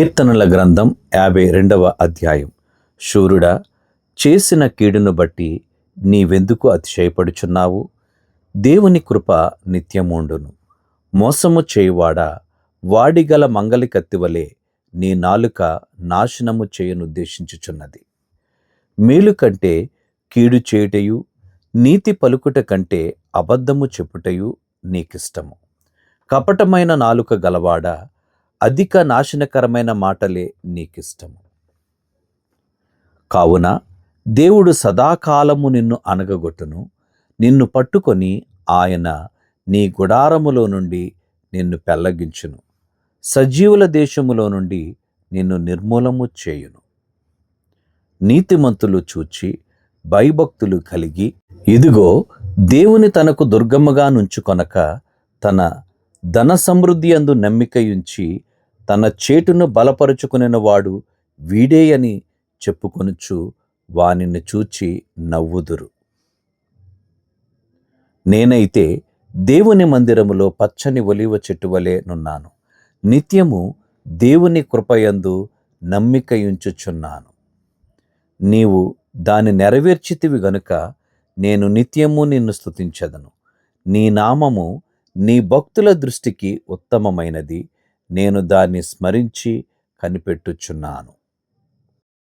కీర్తనల గ్రంథం 52వ అధ్యాయం. శూరుడా, చేసిన కీడును బట్టి నీవెందుకు అతిశయపడుచున్నావు? దేవుని కృప నిత్యముండును. మోసము చేయువాడా, వాడిగల మంగలి కత్తివలే నీ నాలుక నాశనము చేయనుద్దేశించుచున్నది. మేలు కంటే కీడు చేయుటయు, నీతి పలుకుట కంటే అబద్ధము చెప్పుటయు నీకిష్టము. కపటమైన నాలుక గలవాడా, అధిక నాశనకరమైన మాటలే నీకిష్టము. కావున దేవుడు సదాకాలము నిన్ను అనగగొట్టును. నిన్ను పట్టుకొని ఆయన నీ గుడారములో నుండి నిన్ను పెళ్లగించును. సజీవుల దేశములో నుండి నిన్ను నిర్మూలము చేయును. నీతిమంతులు చూచి భయభక్తులు కలిగి, ఇదిగో దేవుని తనకు దుర్గముగా నుంచుకొనక తన ధన సమృద్ధి అందు నమ్మికయుంచి తన చేటును బలపరుచుకునిన వాడు వీడే అని చెప్పుకొనుచు వానిని చూచి నవ్వుదురు. నేనైతే దేవుని మందిరములో పచ్చని ఒలీవ చెట్టు వలె నున్నాను. నిత్యము దేవుని కృపయందు నమ్మికయుంచుచున్నాను. నీవు దాని నెరవేర్చితివి గనుక నేను నిత్యము నిన్ను స్తుతించెదను. నీ నామము నీ భక్తుల దృష్టికి ఉత్తమమైనది. నేను దాన్ని స్మరించి కనిపెట్టుచున్నాను.